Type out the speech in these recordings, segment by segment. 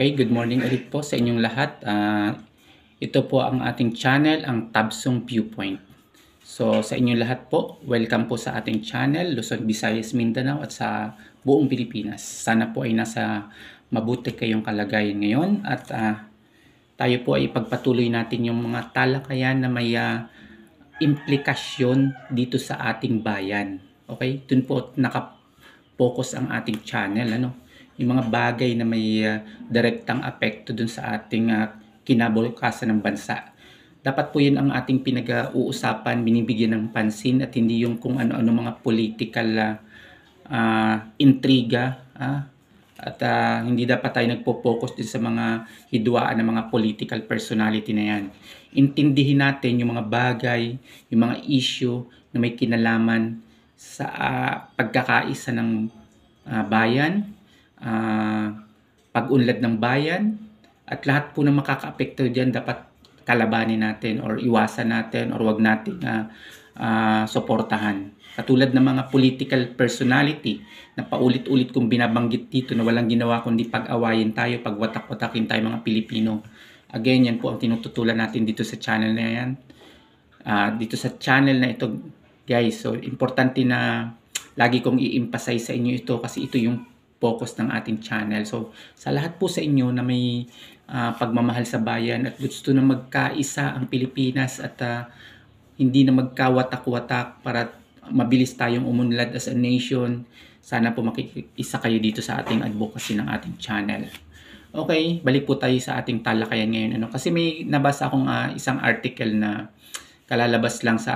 Okay, good morning ulit po sa inyong lahat. Ito po ang ating channel, ang Tabsong Viewpoint. So sa inyong lahat po, welcome po sa ating channel, Luzon, Visayas, Mindanao at sa buong Pilipinas. Sana po ay nasa mabuti kayong kalagayan ngayon at tayo po ay ipagpatuloy natin yung mga talakayan na may implikasyon dito sa ating bayan. Okay, dun po nakapokus ang ating channel, yung mga bagay na may direktang apekto dun sa ating kinabukasan ng bansa. Dapat po yun ang ating pinag-uusapan, binibigyan ng pansin at hindi yung kung ano-ano mga political intriga. At hindi dapat tayo nagpo-focus din sa mga hidwaan ng mga political personality na yan. Intindihin natin yung mga bagay, yung mga issue na may kinalaman sa pagkakaisa ng bayan, pag-unlad ng bayan, at lahat po na makaka-apekto diyan dapat kalabanin natin or iwasan natin or wag natin suportahan. Katulad ng mga political personality na paulit-ulit kong binabanggit dito na walang ginawa kundi pag-awayin tayo, pagwatak-watakin tayo mga Pilipino. Again, yan po ang tinututulan natin dito sa channel na yan. Dito sa channel na ito, guys. So, importante na lagi kong i-emphasize sa inyo ito kasi ito yung focus ng ating channel. So, sa lahat po sa inyo na may pagmamahal sa bayan at gusto na magkaisa ang Pilipinas at hindi na magkawatak-watak para mabilis tayong umunlad as a nation, sana po makiisa kayo dito sa ating advocacy ng ating channel. Okay, balik po tayo sa ating talakayan ngayon. Kasi may nabasa akong isang article na kalalabas lang sa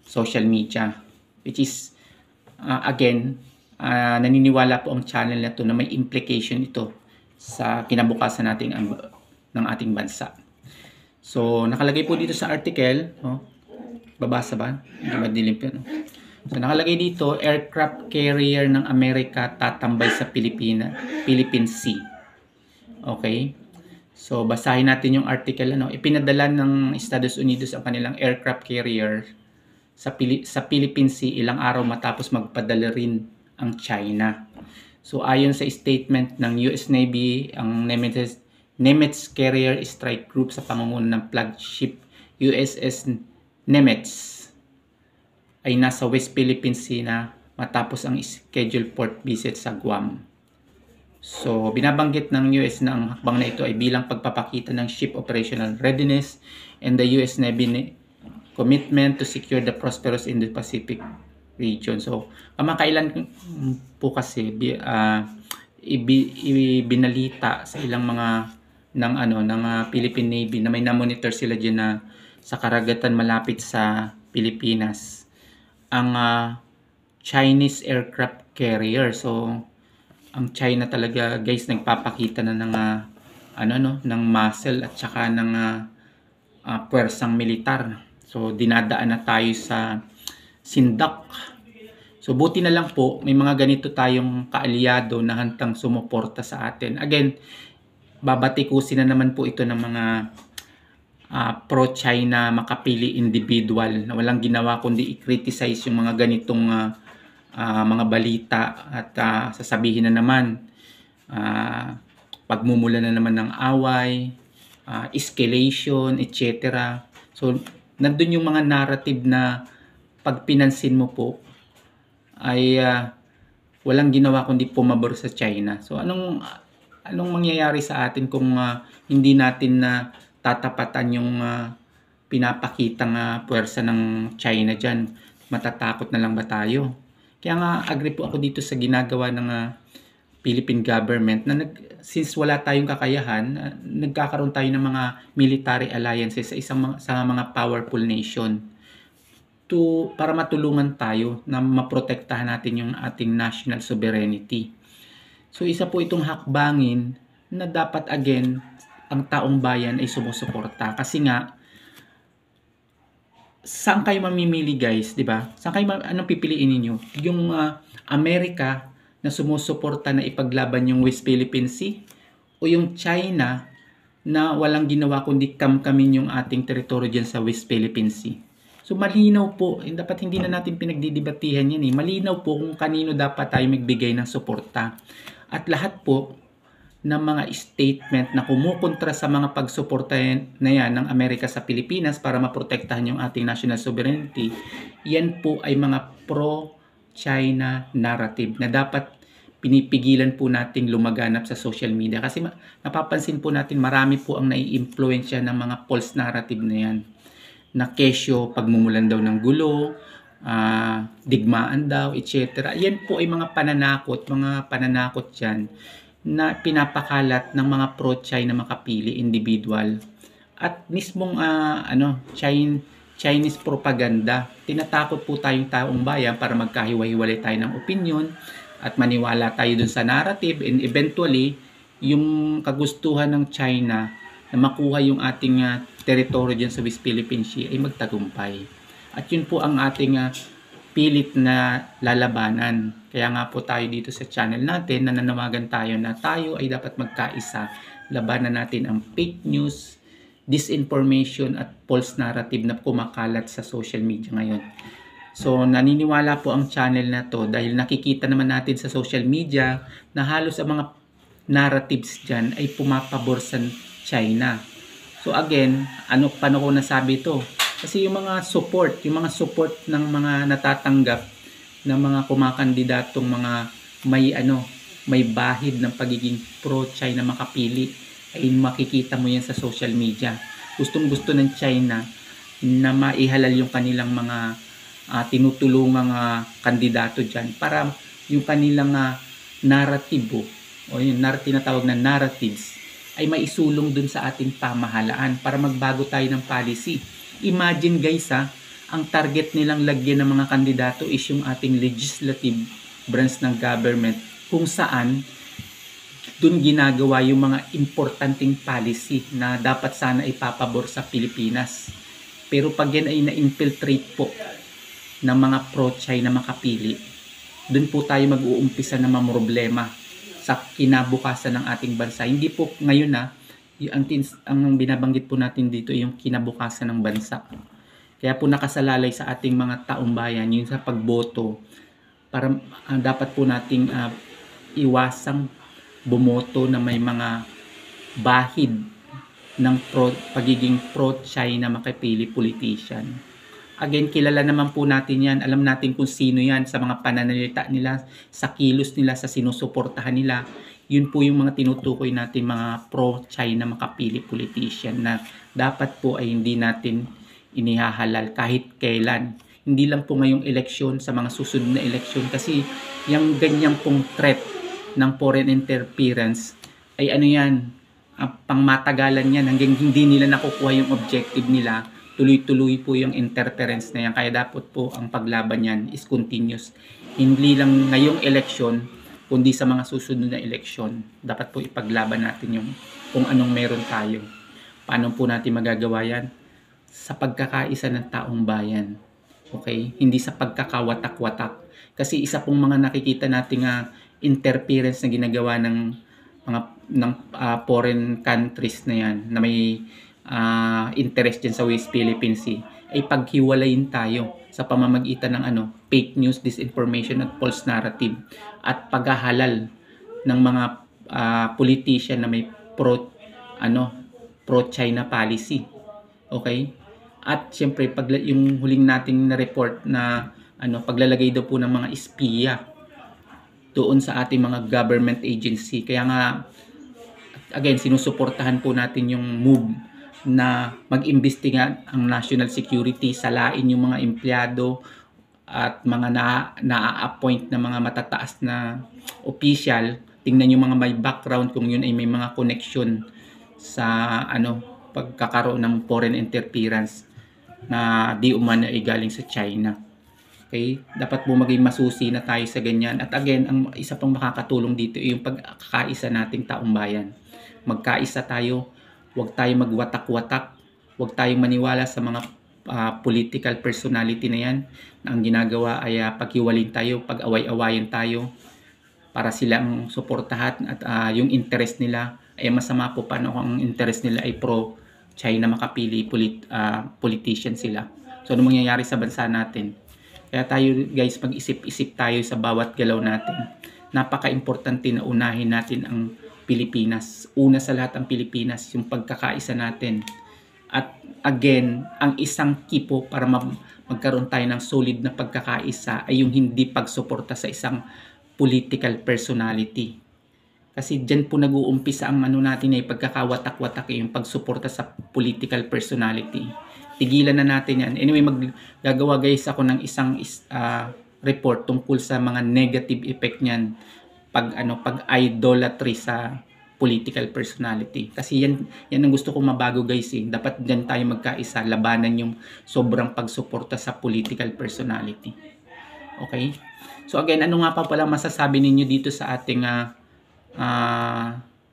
social media, which is again, naniniwala po ang channel na ito na may implication ito sa kinabukasan natin ng ating bansa. So, nakalagay po dito sa article, babasa ba? Hindi madilim po. So, nakalagay dito, aircraft carrier ng Amerika tatambay sa Philippine Sea. Okay? So, basahin natin yung article. Ipinadala ng Estados Unidos ang kanilang aircraft carrier sa Philippine Sea ilang araw matapos magpadala rin ang China. So ayon sa statement ng US Navy, ang Nimitz Carrier Strike Group sa pangunguna ng flagship USS Nimitz ay nasa West Philippine Sea na matapos ang scheduled port visit sa Guam. So binabanggit ng US na ang hakbang na ito ay bilang pagpapakita ng ship operational readiness and the US Navy commitment to secure the prosperous Indo-Pacific region. So, kamakailan po kasi ibinalita sa ilang mga ng Philippine Navy na may na-monitor sila diyan na sa karagatan malapit sa Pilipinas ang Chinese aircraft carrier. So, ang China talaga, guys, nagpapakita na ng muscle at saka ng puwersang militar. So, dinadaan na tayo sa sindak. So, buti na lang po, may mga ganito tayong kaalyado na hantang sumuporta sa atin. Again, babatikusin na naman po ito ng mga pro-China makapili individual na walang ginawa kundi i-criticize yung mga ganitong mga balita at sasabihin na naman pagmumula na naman ng away, escalation, etc. So, nandun yung mga narrative na pag pinansin mo po ay walang ginawa kundi pumabor sa China. So anong mangyayari sa atin kung hindi natin na tatapatan yung pinapakitang puwersa ng China diyan? Matatakot na lang ba tayo? Kaya nga agree po ako dito sa ginagawa ng Philippine government na since wala tayong kakayahan, nagkakaroon tayo ng mga military alliances sa mga powerful nation para matulungan tayo na maprotektahan natin yung ating national sovereignty. So isa po itong hakbangin na dapat again ang taong bayan ay sumusuporta kasi nga saan kayo mamimili, guys, di ba? Anong pipiliin niyo? Yung Amerika na sumusuporta na ipaglaban yung West Philippine Sea o yung China na walang ginawa kundi kamkamin yung ating teritoryo dyan sa West Philippine Sea? So malinaw po, dapat hindi na natin pinagdidibatihan yan. Malinaw po kung kanino dapat tayo magbigay ng suporta. At lahat po ng mga statement na kumukontra sa mga pagsuporta na yan ng Amerika sa Pilipinas para maprotektahan yung ating national sovereignty, yan po ay mga pro-China narrative na dapat pinipigilan po nating lumaganap sa social media. Kasi napapansin po natin marami po ang nai-impluensya ng mga false narrative na yan. Na kesyo, pagmumulan daw ng gulo, digmaan daw, etc. Yan po ay mga pananakot dyan na pinapakalat ng mga pro-China makapili individual at mismong Chinese propaganda. Tinatakot po tayong taong bayan para magkahiwa-hiwalay tayo ng opinion at maniwala tayo dun sa narrative, and eventually yung kagustuhan ng China na makuha yung ating teritoryo dyan sa West Philippine Sea ay magtagumpay. At yun po ang ating pilit na lalabanan. Kaya nga po tayo dito sa channel natin, nananawagan tayo na tayo ay dapat magkaisa. Labanan natin ang fake news, disinformation at false narrative na kumakalat sa social media ngayon. So naniniwala po ang channel na to dahil nakikita naman natin sa social media na halos ang mga narratives dyan ay pumapabor sa China. So again, paano ko nasabi ito? Kasi yung mga support ng mga natatanggap ng mga kumakandidatong mga may bahid ng pagiging pro-China makapili ay makikita mo yan sa social media. Gustong-gusto ng China na maihalal yung kanilang mga tinutulungang kandidato dyan para yung kanilang narratibo o yung tinatawag na narratives ay maisulong dun sa ating pamahalaan para magbago tayo ng policy. Imagine guys ang target nilang lagyan ng mga kandidato is yung ating legislative branch ng government kung saan dun ginagawa yung mga importanteng policy na dapat sana ipapabor sa Pilipinas. Pero pag yan ay na-infiltrate po ng mga pro-China makapili, dun po tayo mag-uumpisa na mamroblema sa kinabukasan ng ating bansa. Hindi po ngayon ang binabanggit po natin dito yung kinabukasan ng bansa. Kaya po nakasalalay sa ating mga taong bayan yung sa pagboto para dapat po nating iwasang bumoto na may mga bahid ng pagiging pro-China makapili politician. Again, kilala naman po natin yan. Alam natin kung sino yan sa mga pananalita nila, sa kilos nila, sa sinusuportahan nila. Yun po yung mga tinutukoy natin mga pro-China makapili politician na dapat po ay hindi natin inihahalal kahit kailan. Hindi lang po ngayong eleksyon, sa mga susunod na eleksyon kasi yung ganyang pong threat ng foreign interference ay pangmatagalan yan hanggang hindi nila nakukuha yung objective nila. Tuloy-tuloy po yung interference na yan. Kaya dapat po ang paglaban yan is continuous. Hindi lang ngayong eleksyon, kundi sa mga susunod na eleksyon. Dapat po ipaglaban natin yung kung anong meron tayo. Paano po natin magagawa yan? Sa pagkakaisa ng taong bayan. Okay? Hindi sa pagkakawatak-watak. Kasi isa pong mga nakikita nating interference na ginagawa ng foreign countries na yan na may interest dyan sa West Philippine Sea ay paghiwalayin tayo sa pamamagitan ng fake news, disinformation at false narrative at paghahalal ng mga politician na may pro-China policy. Okay? At siyempre yung huling nating na-report na paglalagay daw po ng mga espiya doon sa ating mga government agency. Kaya nga again sinusuportahan po natin yung move na mag-imbestiga ang national security, salain yung mga empleyado at mga na-appoint na mga matataas na official. Tingnan yung mga may background kung yun ay may mga connection sa pagkakaroon ng foreign interference na di umano ay galing sa China. Okay? Dapat po maging masusi na tayo sa ganyan. At again, ang isa pang makakatulong dito ay yung pagkakaisa nating taong bayan. Magkaisa tayo, huwag tayong magwatak-watak, huwag tayong maniwala sa mga political personality na yan na ang ginagawa ay paghiwalin tayo, pag-away-awayin tayo para silang suportahan at yung interest nila ay masama po paano kung ang interest nila ay pro-China makapili politician sila. So ano mangyayari sa bansa natin? Kaya tayo guys, mag-isip-isip tayo sa bawat galaw natin. Napaka-importante na unahin natin ang Pilipinas. Una sa lahat ang Pilipinas, yung pagkakaisa natin. At again, ang isang key po para magkaroon tayo ng solid na pagkakaisa ay yung hindi pagsuporta sa isang political personality. Kasi dyan po nag-uumpisa ang ano natin ay pagkakawatak-watak, yung pagsuporta sa political personality. Tigilan na natin yan. Anyway, maggagawa guys ako ng isang report tungkol sa mga negative effect niyan pag idolatry sa political personality. Kasi yan ang gusto kong mabago guys eh. Dapat dyan tayo magkaisa, labanan yung sobrang pagsuporta sa political personality. Okay? So again, ano nga pa pala masasabi ninyo dito sa ating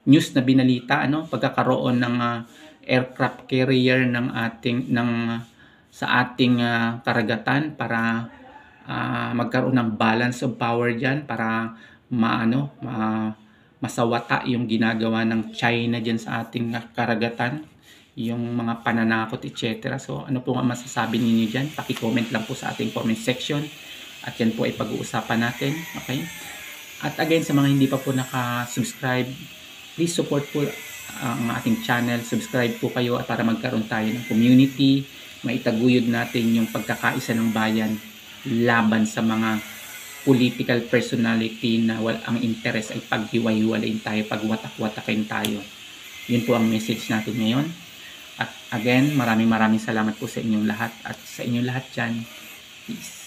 news na binalita, pagkakaroon ng aircraft carrier sa ating karagatan para magkaroon ng balance of power diyan para masawata yung ginagawa ng China diyan sa ating karagatan, yung mga pananakot etc. So ano po nga masasabi niyo diyan? Paki-comment lang po sa ating comment section at yan po ay pag-uusapan natin. Okay? At again, sa mga hindi pa po naka-subscribe, please support po ang ating channel. Subscribe po kayo at para magkaroon tayo ng community, maitaguyod natin yung pagkakaisa ng bayan laban sa mga political personality na ang interest ay paghiwa-hiwalayin tayo, pagwatak-watakin tayo. Yun po ang message natin ngayon. At again, maraming salamat po sa inyong lahat at sa inyong lahat dyan. Peace.